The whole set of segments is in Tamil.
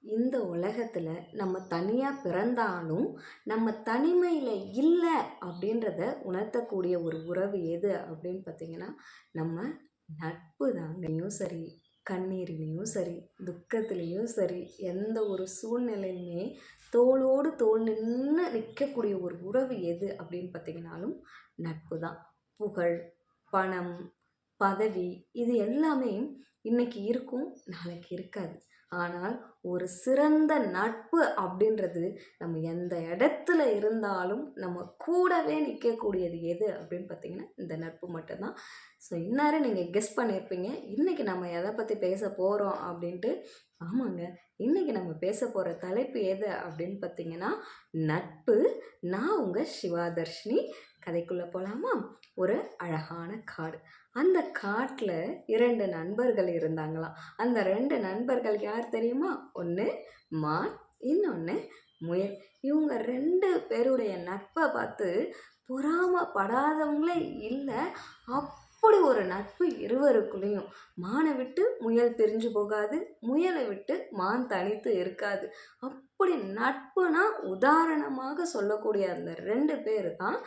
இந்த உலகத்தில் நம்ம தனியாக பிறந்தாலும் நம்ம தனிமையில் இல்லை அப்படின்றத உணர்த்தக்கூடிய ஒரு உறவு எது அப்படின்னு பார்த்தீங்கன்னா நம்ம நட்பு தாங்கயும் சரி, கண்ணீரிலையும் சரி, துக்கத்துலேயும் சரி, எந்த ஒரு சூழ்நிலையுமே தோளோடு தோள் நின்று நிற்கக்கூடிய ஒரு உறவு எது அப்படின்னு பார்த்தீங்கன்னாலும் நட்பு தான். புகழ், பணம், பதவி இது எல்லாமே இன்னைக்கு இருக்கும், நாளைக்கு இருக்காது. ஆனால் ஒரு சிறந்த நட்பு அப்படின்றது நம்ம எந்த இடத்துல இருந்தாலும் நம்ம கூடவே நிற்கக்கூடியது எது அப்படின்னு பார்த்தீங்கன்னா இந்த நட்பு மட்டும்தான். ஸோ இந்நேரம் நீங்கள் கெஸ் பண்ணியிருப்பீங்க இன்றைக்கி நம்ம எதை பற்றி பேச போகிறோம் அப்படின்ட்டு. ஆமாங்க, இன்றைக்கி நம்ம பேச போகிற தலைப்பு எது அப்படின்னு பார்த்தீங்கன்னா நட்பு. நான் உங்கள் சிவாதர்ஷினி. கதைக்குள்ளே போகலாமா? ஒரு அழகான காடு. அந்த காட்டில் 2 நண்பர்கள் இருந்தாங்களாம். அந்த 2 நண்பர்கள் யார் தெரியுமா? ஒன்று மான், இன்னொன்று முயல். இவங்க 2 பேருடைய நட்பை பார்த்து பொறாமப்படாதவங்களே இல்லை. அப்படி ஒரு நட்பு இருவருக்குள்ளேயும். மானை விட்டு முயல் பிரிஞ்சு போகாது, முயலை விட்டு மான் தனித்து இருக்காது. அப்படி நட்புனா உதாரணமாக சொல்லக்கூடிய அந்த 2 பேர் தான்.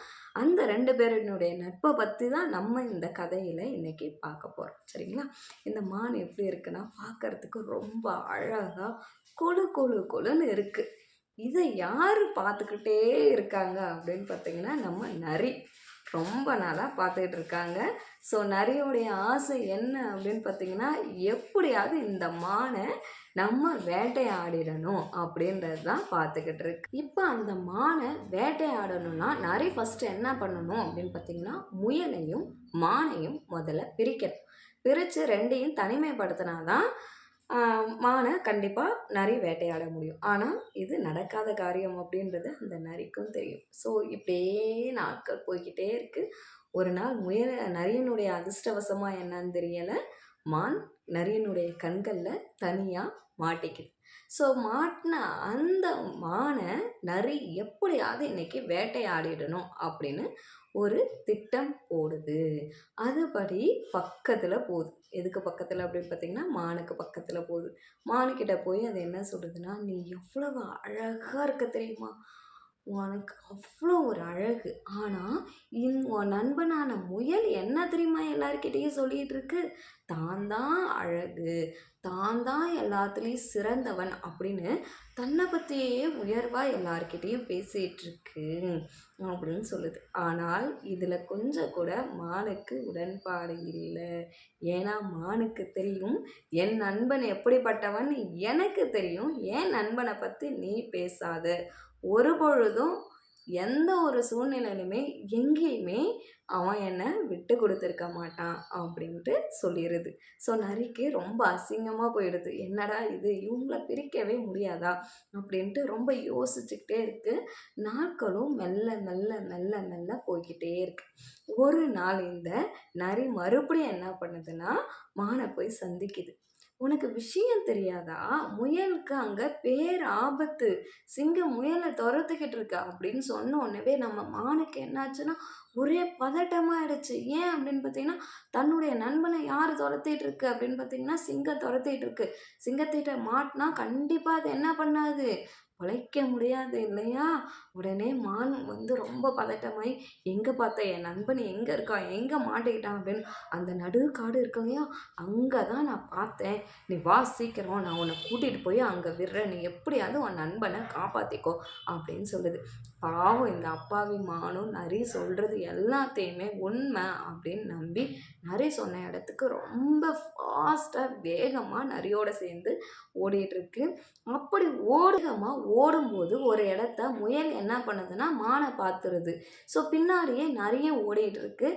அந்த 2 பேரினுடைய நட்பை பற்றி தான் நம்ம இந்த கதையில் இன்றைக்கி பார்க்க போகிறோம். சரிங்களா? இந்த மான் எப்படி இருக்குன்னா பார்க்கறதுக்கு ரொம்ப அழகாக கொழு கொழு கொழுன்னு இருக்குது. இதை யார் பார்த்துக்கிட்டே இருக்காங்க அப்படின்னு பார்த்தீங்கன்னா நம்ம நரி. ரொம்ப நாளாக பார்த்துக்கிட்டு இருக்காங்க. ஸோ நரியோடைய ஆசை என்ன அப்படின்னு பார்த்தீங்கன்னா எப்படியாவது இந்த மானை நம்ம வேட்டையாடிடணும் அப்படின்றது தான் பார்த்துக்கிட்டு இருக்கு. இப்போ அந்த மானை வேட்டையாடணும்னா நரி ஃபஸ்ட்டு என்ன பண்ணணும் அப்படின்னு பார்த்தீங்கன்னா முயலையும் மானையும் முதல்ல பிரிக்கணும். பிரித்து 2ஐயும் தனிமைப்படுத்தினாதான் மானை கண்டிப்பாக நரி வேட்டையாட முடியும். ஆனால் இது நடக்காத காரியம் அப்படின்றது அந்த நரிக்கும் தெரியும். ஸோ இப்படியே நாட்கள் போய்கிட்டே இருக்குது. ஒரு நாள் நரியனுடைய அதிர்ஷ்டவசமாக என்னன்னு தெரியலை, மான் நரியனுடைய கண்களில் தனியாக மாட்டிக்குது. ஸோ மாட்டின அந்த மானை நரி எப்படியாவது இன்னைக்கு வேட்டையாடிடணும் அப்படின்னு ஒரு திட்டம் போடுது. அதுபடி பக்கத்தில் போகுது. எதுக்கு பக்கத்தில் அப்படின்னு பார்த்தீங்கன்னா மானுக்கு பக்கத்தில் போகுது. மானுக்கிட்ட போய் அது என்ன சொல்லுதுன்னா, நீ எவ்வளவு அழகாக இருக்க தெரியுமா, உனக்கு அவ்வளோ ஒரு அழகு. ஆனால் உன் நண்பனான முயல் என்ன தெரியுமா எல்லாருக்கிட்டேயும் சொல்லிகிட்டு இருக்கு, தான் தான் அழகு, தான் தான் எல்லாத்துலேயும் சிறந்தவன் அப்படின்னு தன்னை பற்றியே உயர்வாக எல்லார்கிட்டேயும் பேசிகிட்ருக்கு அப்படின்னு சொல்லுது. ஆனால் இதில் கொஞ்சம் கூட மானுக்கு உடன்பாடு இல்லை. ஏன்னா மானுக்கு தெரியும் என் நண்பன் எப்படிப்பட்டவன் எனக்கு தெரியும், என் நண்பனை பற்றி நீ பேசாத, ஒரு பொழுதும் எந்த ஒரு சூழ்நிலையிலுமே எங்கேயுமே அவன் என்னை விட்டு கொடுத்துருக்க மாட்டான் அப்படின்ட்டு சொல்லிடுது. ஸோ நரிக்கு ரொம்ப அசிங்கமாக போயிடுது. என்னடா இது, இவங்கள பிரிக்கவே முடியாதா அப்படின்ட்டு ரொம்ப யோசிச்சுக்கிட்டே இருக்குது. நாட்களும் மெல்ல மெல்ல மெல்ல மெல்ல போய்கிட்டே இருக்கு. ஒரு நாள் இந்த நரி மறுபடியும் என்ன பண்ணுதுன்னா மானை போய் சந்திக்குது. உனக்கு விஷயம் தெரியாதா, முயலுக்கு அங்கே பேர் ஆபத்து, சிங்கம் முயலை துரத்துக்கிட்டு இருக்கா அப்படின்னு சொன்ன உடனே நம்ம மானுக்கு என்னாச்சுன்னா ஒரே பதட்டமாயிடுச்சு. ஏன் அப்படின்னு பார்த்தீங்கன்னா தன்னுடைய நண்பனை யார் துரத்திட்டு இருக்கு அப்படின்னு பார்த்தீங்கன்னா சிங்கம் துரத்திட்டு இருக்கு. சிங்கத்திட்ட மாட்டினா கண்டிப்பாக அது என்ன பண்ணாது, உழைக்க முடியாது இல்லையா? உடனே மான் ரொம்ப பதட்டமாயி, எங்கே பார்த்த என் நண்பன் எங்கே இருக்கான், எங்கே மாட்டிக்கிட்டான் அப்படின்னு அந்த நடுக்காடு இருக்கு இல்லையா, அங்கே தான் நான் பார்த்தேன். நீ வா சீக்கிரம், நான் உன்னை கூட்டிகிட்டு போய் அங்கே விடுறேன், நீ எப்படியாவது உன் நண்பனை காப்பாற்றிக்கோ அப்படின்னு சொல்லுது. பாவம் இந்த அப்பாவி மானும் நரி சொல்கிறது எல்லாத்தையுமே உண்மை அப்படின்னு நம்பி நரி சொன்ன இடத்துக்கு ரொம்ப ஃபாஸ்ட்டாக வேகமாக நரியோடு சேர்ந்து ஓடிட்டுருக்கு. அப்படி ஓடும்போது ஒரு இடத்த முயல் என்ன பண்ணுதுன்னா மானை பார்த்துருது. ஸோ பின்னாடியே நிறைய ஓடிட்டுருக்கு.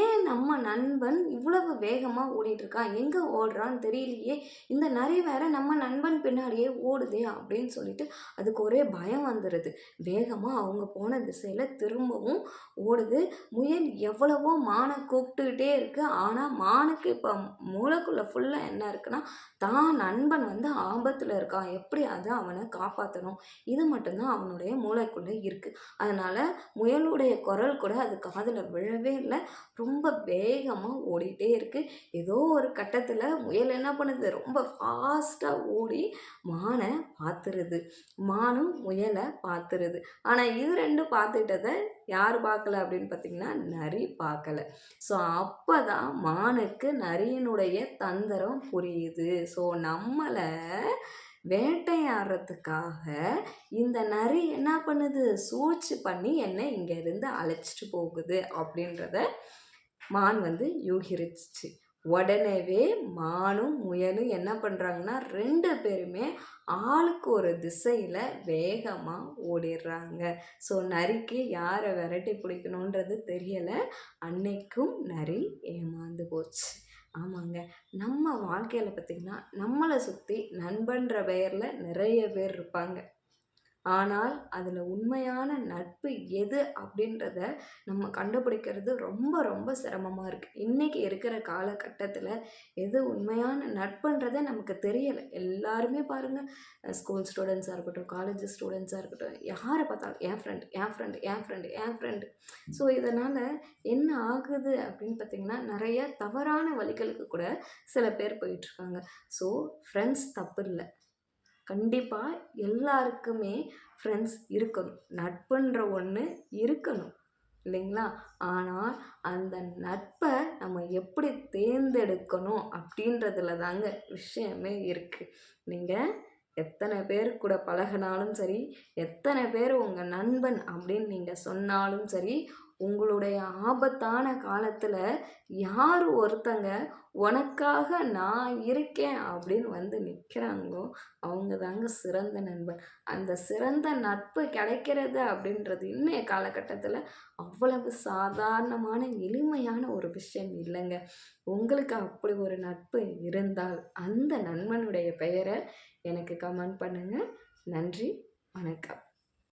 ஏன் நம்ம நண்பன் இவ்வளவு வேகமாக ஓடிட்டுருக்கான், எங்கே ஓடுறான்னு தெரியலையே, இந்த நரி வேற நம்ம நண்பன் பின்னாடியே ஓடுதே அப்படின்னு சொல்லிட்டு அதுக்கு ஒரே பயம் வந்துடுது. வேகமாக அவங்க போன திசையில் திரும்பவும் ஓடுது. முயல் எவ்வளவோ மானை கூப்பிட்டுக்கிட்டே இருக்குது. ஆனால் மானுக்கு இப்போ மூளைக்குள்ளே ஃபுல்லாக என்ன இருக்குன்னா தான் நண்பன் ஆபத்தில் இருக்கான், எப்படி அதை அவனை காப்பாற்றணும், இது மட்டும்தான் அவனுடைய மூளைக்குள்ளே இருக்குது. அதனால் முயலுடைய குரல் கூட அது காதில் விழவே இல்லை. ரொம்ப வேகமாக ஓடிட்டே இருக்குது. ஏதோ ஒரு கட்டத்தில் முயல் என்ன பண்ணுது, ரொம்ப ஃபாஸ்ட்டாக ஓடி மானை பார்த்துருது, மானும் முயலை பார்த்துருது. ஆனால் இது ரெண்டும் பார்த்துக்கிட்டதை யார் பார்க்கல அப்படின்னு பார்த்தீங்கன்னா நரி பார்க்கல. ஸோ அப்போ தான் மானுக்கு நரியினுடைய தந்திரம் புரியுது. ஸோ நம்மளை வேட்டையாடுறதுக்காக இந்த நரி என்ன பண்ணுது, சூழ்ச்சி பண்ணி என்னை இங்கேருந்து அழைச்சிட்டு போகுது அப்படின்றத மான் யூகிரிச்சு. உடனேவே மானும் முயலும் என்ன பண்ணுறாங்கன்னா 2 பேருமே ஆளுக்கு ஒரு திசையில் வேகமாக ஓடிடுறாங்க. ஸோ நரிக்கு யாரை விரட்டி பிடிக்கணுன்றது தெரியலை. அன்னைக்கும் நரி ஏமாந்து போச்சு. ஆமாங்க, நம்ம வாழ்க்கையில் பார்த்திங்கன்னா நம்மளை சுற்றி நண்பன்ற பெயரில் நிறைய பேர் இருப்பாங்க. ஆனால் அதில் உண்மையான நட்பு எது அப்படின்றத நம்ம கண்டுபிடிக்கிறது ரொம்ப ரொம்ப சிரமமாக இருக்குது. இன்றைக்கி இருக்கிற காலகட்டத்தில் எது உண்மையான நட்புன்றதே நமக்கு தெரியலை. எல்லாருமே பாருங்கள், ஸ்கூல் ஸ்டூடெண்ட்ஸாக இருக்கட்டும், காலேஜ் ஸ்டூடெண்ட்ஸாக இருக்கட்டும், யாரை பார்த்தாலும் என் ஃப்ரெண்ட் என் ஃப்ரெண்டு என் ஃப்ரெண்டு என் ஃப்ரெண்டு. ஸோ இதனால் என்ன ஆகுது அப்படின்னு பார்த்திங்கன்னா நிறைய தவறான வழிகளுக்கு கூட சில பேர் போயிட்டுருக்காங்க. ஸோ ஃப்ரெண்ட்ஸ் தப்பு இல்லை, கண்டிப்பாக எல்லாருக்குமே ஃப்ரெண்ட்ஸ் இருக்கணும், நட்புன்ற ஒன்று இருக்கணும் இல்லைங்களா? ஆனால் அந்த நட்பை நம்ம எப்படி தேர்ந்தெடுக்கணும் அப்படின்றதுல தாங்க விஷயமே இருக்குது. நீங்கள் எத்தனை பேர் கூட பழகினாலும் சரி, எத்தனை பேர் உங்கள் நண்பன் அப்படின்னு நீங்கள் சொன்னாலும் சரி, உங்களுடைய ஆபத்தான காலத்தில் யார் ஒருத்தங்க உனக்காக நான் இருக்கேன் அப்படின்னு நிற்கிறாங்களோ அவங்க தாங்க சிறந்த நண்பன். அந்த சிறந்த நட்பு கிடைக்கிறது அப்படின்றது இன்றைய காலகட்டத்தில் அவ்வளவு சாதாரணமான எளிமையான ஒரு விஷயம் இல்லைங்க. உங்களுக்கு அப்படி ஒரு நட்பு இருந்தால் அந்த நண்பனுடைய பெயரை எனக்கு கமெண்ட் பண்ணுங்கள். நன்றி, வணக்கம்.